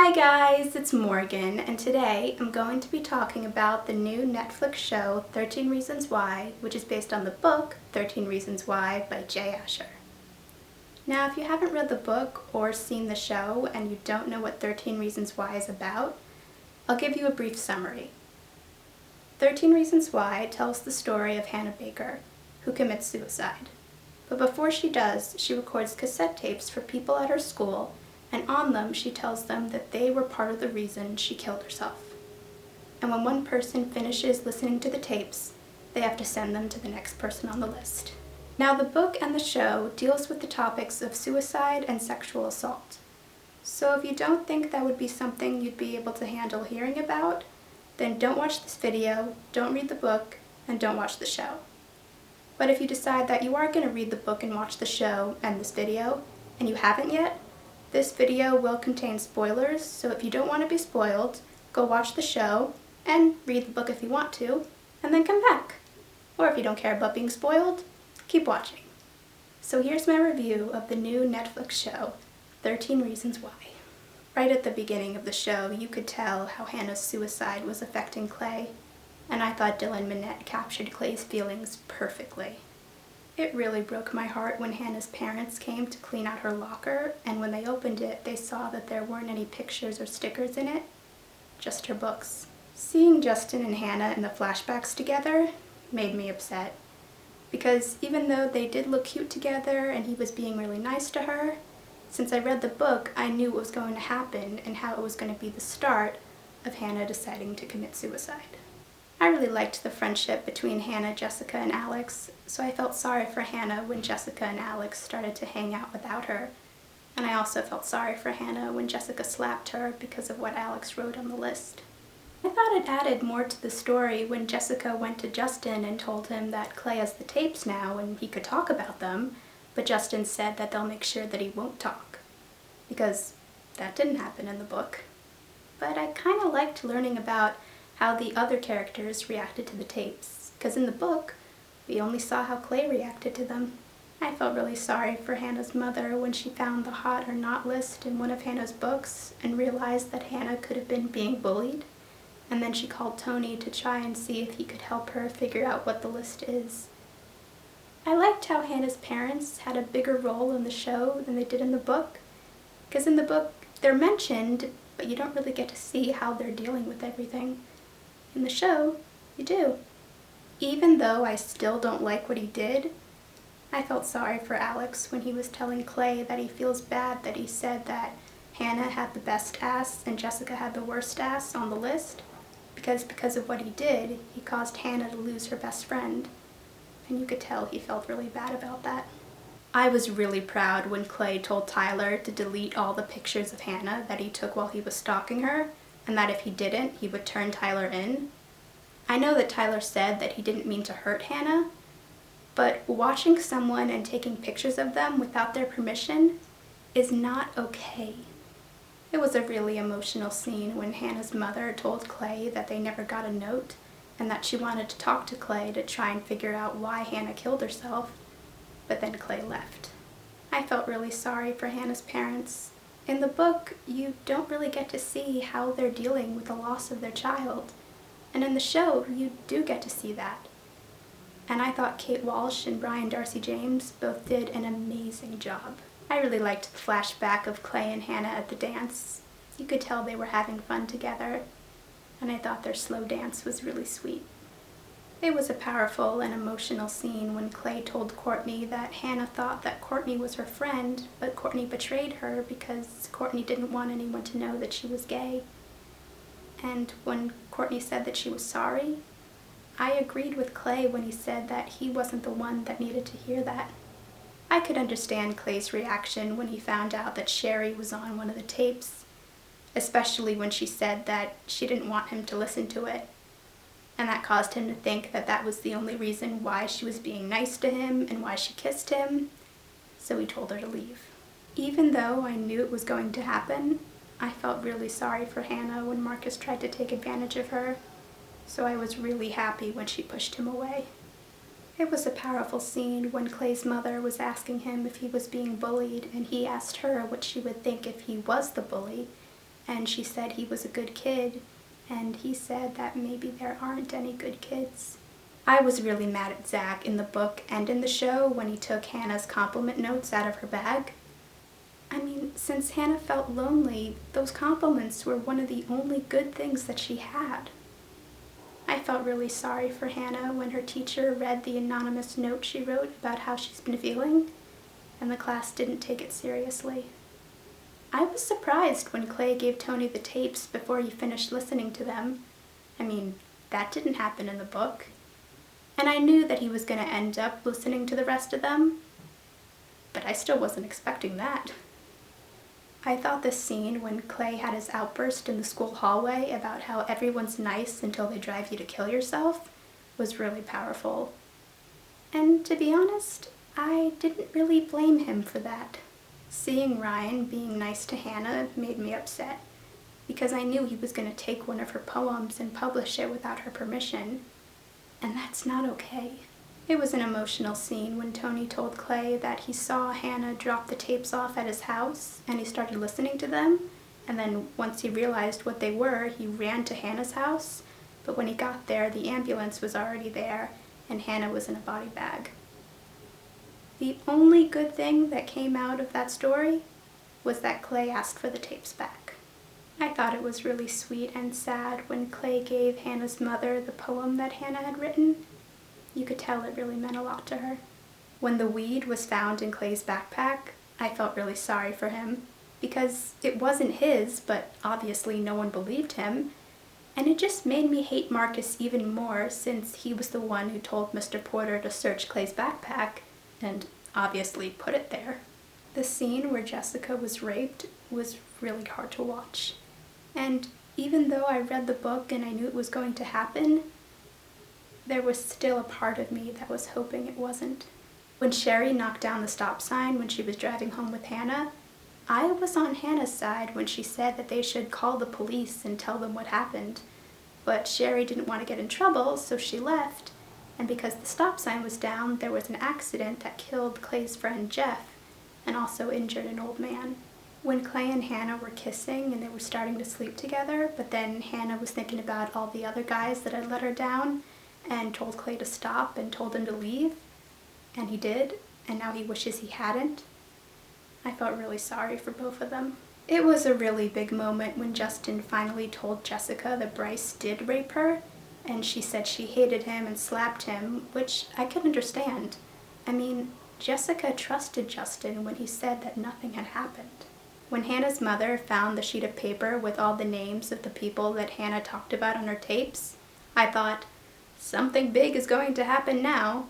Hi guys, it's Morgan, and today I'm going to be talking about the new Netflix show 13 Reasons Why, which is based on the book 13 Reasons Why by Jay Asher. Now, if you haven't read the book or seen the show and you don't know what 13 Reasons Why is about, I'll give you a brief summary. 13 Reasons Why tells the story of Hannah Baker, who commits suicide. But before she does, she records cassette tapes for people at her school, and on them she tells them that they were part of the reason she killed herself. And when one person finishes listening to the tapes, they have to send them to the next person on the list. Now, the book and the show deals with the topics of suicide and sexual assault. So if you don't think that would be something you'd be able to handle hearing about, then don't watch this video, don't read the book, and don't watch the show. But if you decide that you are going to read the book and watch the show and this video, and you haven't yet, this video will contain spoilers, so if you don't want to be spoiled, go watch the show and read the book if you want to, and then come back. Or if you don't care about being spoiled, keep watching. So here's my review of the new Netflix show, 13 Reasons Why. Right at the beginning of the show, you could tell how Hannah's suicide was affecting Clay, and I thought Dylan Minnette captured Clay's feelings perfectly. It really broke my heart when Hannah's parents came to clean out her locker, and when they opened it, they saw that there weren't any pictures or stickers in it, just her books. Seeing Justin and Hannah in the flashbacks together made me upset, because even though they did look cute together and he was being really nice to her, since I read the book, I knew what was going to happen and how it was going to be the start of Hannah deciding to commit suicide. I really liked the friendship between Hannah, Jessica, and Alex, so I felt sorry for Hannah when Jessica and Alex started to hang out without her, and I also felt sorry for Hannah when Jessica slapped her because of what Alex wrote on the list. I thought it added more to the story when Jessica went to Justin and told him that Clay has the tapes now and he could talk about them, but Justin said that they'll make sure that he won't talk, because that didn't happen in the book. But I kind of liked learning about how the other characters reacted to the tapes, because in the book, we only saw how Clay reacted to them. I felt really sorry for Hannah's mother when she found the hot or not list in one of Hannah's books and realized that Hannah could have been being bullied, and then she called Tony to try and see if he could help her figure out what the list is. I liked how Hannah's parents had a bigger role in the show than they did in the book, because in the book they're mentioned, but you don't really get to see how they're dealing with everything. In the show, you do. Even though I still don't like what he did, I felt sorry for Alex when he was telling Clay that he feels bad that he said that Hannah had the best ass and Jessica had the worst ass on the list, because of what he did, he caused Hannah to lose her best friend, and you could tell he felt really bad about that. I was really proud when Clay told Tyler to delete all the pictures of Hannah that he took while he was stalking her, and that if he didn't, he would turn Tyler in. I know that Tyler said that he didn't mean to hurt Hannah, but watching someone and taking pictures of them without their permission is not okay. It was a really emotional scene when Hannah's mother told Clay that they never got a note and that she wanted to talk to Clay to try and figure out why Hannah killed herself, but then Clay left. I felt really sorry for Hannah's parents. In the book, you don't really get to see how they're dealing with the loss of their child, and in the show, you do get to see that. And I thought Kate Walsh and Brian Darcy James both did an amazing job. I really liked the flashback of Clay and Hannah at the dance. You could tell they were having fun together, and I thought their slow dance was really sweet. It was a powerful and emotional scene when Clay told Courtney that Hannah thought that Courtney was her friend, but Courtney betrayed her because Courtney didn't want anyone to know that she was gay. And when Courtney said that she was sorry, I agreed with Clay when he said that he wasn't the one that needed to hear that. I could understand Clay's reaction when he found out that Sherry was on one of the tapes, especially when she said that she didn't want him to listen to it. And that caused him to think that that was the only reason why she was being nice to him and why she kissed him, so he told her to leave. Even though I knew it was going to happen, I felt really sorry for Hannah when Marcus tried to take advantage of her, so I was really happy when she pushed him away. It was a powerful scene when Clay's mother was asking him if he was being bullied, and he asked her what she would think if he was the bully, and she said he was a good kid, and he said that maybe there aren't any good kids. I was really mad at Zach in the book and in the show when he took Hannah's compliment notes out of her bag. I mean, since Hannah felt lonely, those compliments were one of the only good things that she had. I felt really sorry for Hannah when her teacher read the anonymous note she wrote about how she's been feeling, and the class didn't take it seriously. I was surprised when Clay gave Tony the tapes before he finished listening to them. I mean, that didn't happen in the book. And I knew that he was going to end up listening to the rest of them, but I still wasn't expecting that. I thought the scene when Clay had his outburst in the school hallway about how everyone's nice until they drive you to kill yourself was really powerful. And to be honest, I didn't really blame him for that. Seeing Ryan being nice to Hannah made me upset, because I knew he was going to take one of her poems and publish it without her permission, and that's not okay. It was an emotional scene when Tony told Clay that he saw Hannah drop the tapes off at his house and he started listening to them, and then once he realized what they were, he ran to Hannah's house, but when he got there, the ambulance was already there and Hannah was in a body bag. The only good thing that came out of that story was that Clay asked for the tapes back. I thought it was really sweet and sad when Clay gave Hannah's mother the poem that Hannah had written. You could tell it really meant a lot to her. When the weed was found in Clay's backpack, I felt really sorry for him, because it wasn't his, but obviously no one believed him, and it just made me hate Marcus even more since he was the one who told Mr. Porter to search Clay's backpack, and obviously put it there. The scene where Jessica was raped was really hard to watch, and even though I read the book and I knew it was going to happen, there was still a part of me that was hoping it wasn't. When Sherry knocked down the stop sign when she was driving home with Hannah, I was on Hannah's side when she said that they should call the police and tell them what happened. But Sherry didn't want to get in trouble, so she left, and because the stop sign was down, there was an accident that killed Clay's friend Jeff and also injured an old man. When Clay and Hannah were kissing and they were starting to sleep together, but then Hannah was thinking about all the other guys that had let her down, and told Clay to stop and told him to leave, and he did, and now he wishes he hadn't. I felt really sorry for both of them. It was a really big moment when Justin finally told Jessica that Bryce did rape her, and she said she hated him and slapped him, which I could understand. I mean, Jessica trusted Justin when he said that nothing had happened. When Hannah's mother found the sheet of paper with all the names of the people that Hannah talked about on her tapes, I thought, something big is going to happen now.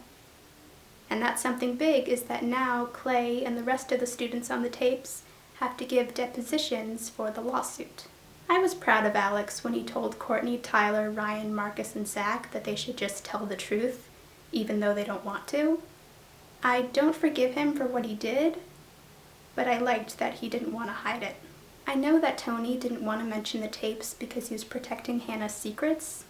And that something big is that now Clay and the rest of the students on the tapes have to give depositions for the lawsuit. I was proud of Alex when he told Courtney, Tyler, Ryan, Marcus, and Zach that they should just tell the truth, even though they don't want to. I don't forgive him for what he did, but I liked that he didn't want to hide it. I know that Tony didn't want to mention the tapes because he was protecting Hannah's secrets,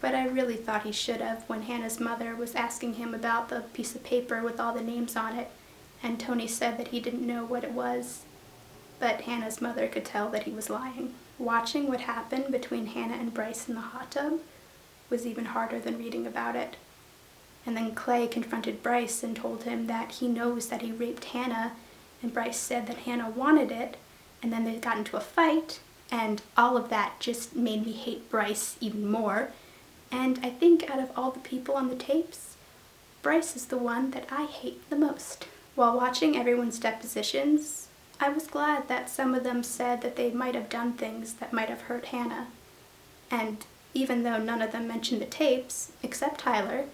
but I really thought he should have when Hannah's mother was asking him about the piece of paper with all the names on it, and Tony said that he didn't know what it was. But Hannah's mother could tell that he was lying. Watching what happened between Hannah and Bryce in the hot tub was even harder than reading about it. And then Clay confronted Bryce and told him that he knows that he raped Hannah, and Bryce said that Hannah wanted it, and then they got into a fight, and all of that just made me hate Bryce even more. And I think out of all the people on the tapes, Bryce is the one that I hate the most. While watching everyone's depositions, I was glad that some of them said that they might have done things that might have hurt Hannah. And even though none of them mentioned the tapes, except Tyler,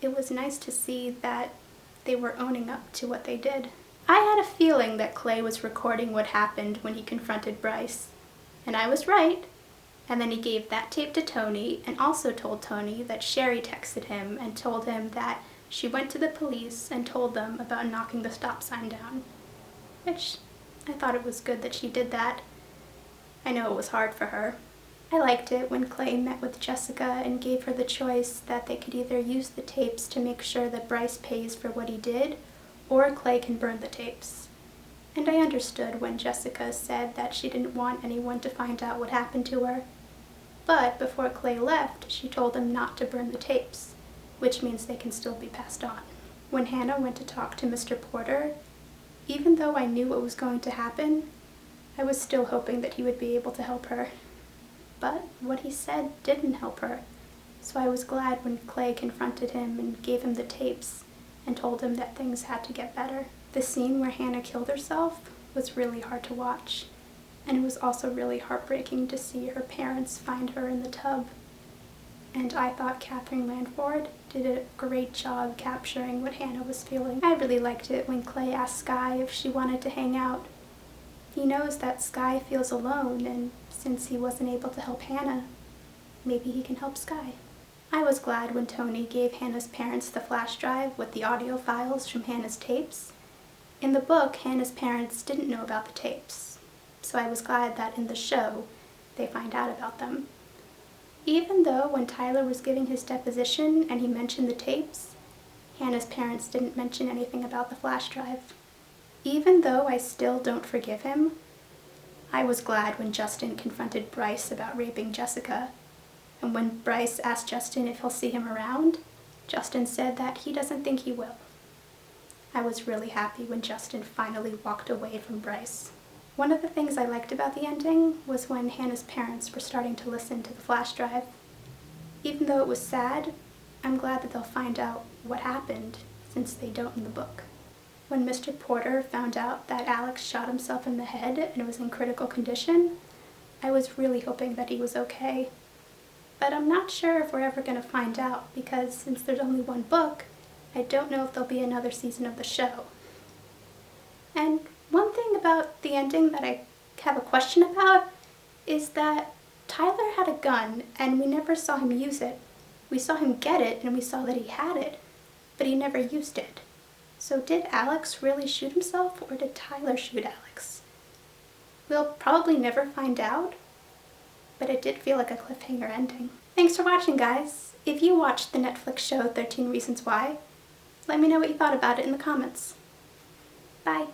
it was nice to see that they were owning up to what they did. I had a feeling that Clay was recording what happened when he confronted Bryce, and I was right. And then he gave that tape to Tony and also told Tony that Sherry texted him and told him that she went to the police and told them about knocking the stop sign down, which I thought it was good that she did that. I know it was hard for her. I liked it when Clay met with Jessica and gave her the choice that they could either use the tapes to make sure that Bryce pays for what he did, or Clay can burn the tapes. And I understood when Jessica said that she didn't want anyone to find out what happened to her. But before Clay left, she told him not to burn the tapes, which means they can still be passed on. When Hannah went to talk to Mr. Porter, even though I knew what was going to happen, I was still hoping that he would be able to help her. But what he said didn't help her, so I was glad when Clay confronted him and gave him the tapes and told him that things had to get better. The scene where Hannah killed herself was really hard to watch, and it was also really heartbreaking to see her parents find her in the tub. And I thought Catherine Lanford did a great job capturing what Hannah was feeling. I really liked it when Clay asked Skye if she wanted to hang out. He knows that Skye feels alone, and since he wasn't able to help Hannah, maybe he can help Skye. I was glad when Tony gave Hannah's parents the flash drive with the audio files from Hannah's tapes. In the book, Hannah's parents didn't know about the tapes, so I was glad that in the show, they find out about them. Even though when Tyler was giving his deposition and he mentioned the tapes, Hannah's parents didn't mention anything about the flash drive. Even though I still don't forgive him, I was glad when Justin confronted Bryce about raping Jessica, and when Bryce asked Justin if he'll see him around, Justin said that he doesn't think he will. I was really happy when Justin finally walked away from Bryce. One of the things I liked about the ending was when Hannah's parents were starting to listen to the flash drive. Even though it was sad, I'm glad that they'll find out what happened, since they don't in the book. When Mr. Porter found out that Alex shot himself in the head and was in critical condition, I was really hoping that he was okay. But I'm not sure if we're ever going to find out, because since there's only one book, I don't know if there'll be another season of the show. And one thing about the ending that I have a question about is that Tyler had a gun and we never saw him use it. We saw him get it and we saw that he had it, but he never used it. So did Alex really shoot himself, or did Tyler shoot Alex? We'll probably never find out, but it did feel like a cliffhanger ending. Thanks for watching, guys. If you watched the Netflix show 13 Reasons Why, let me know what you thought about it in the comments. Bye.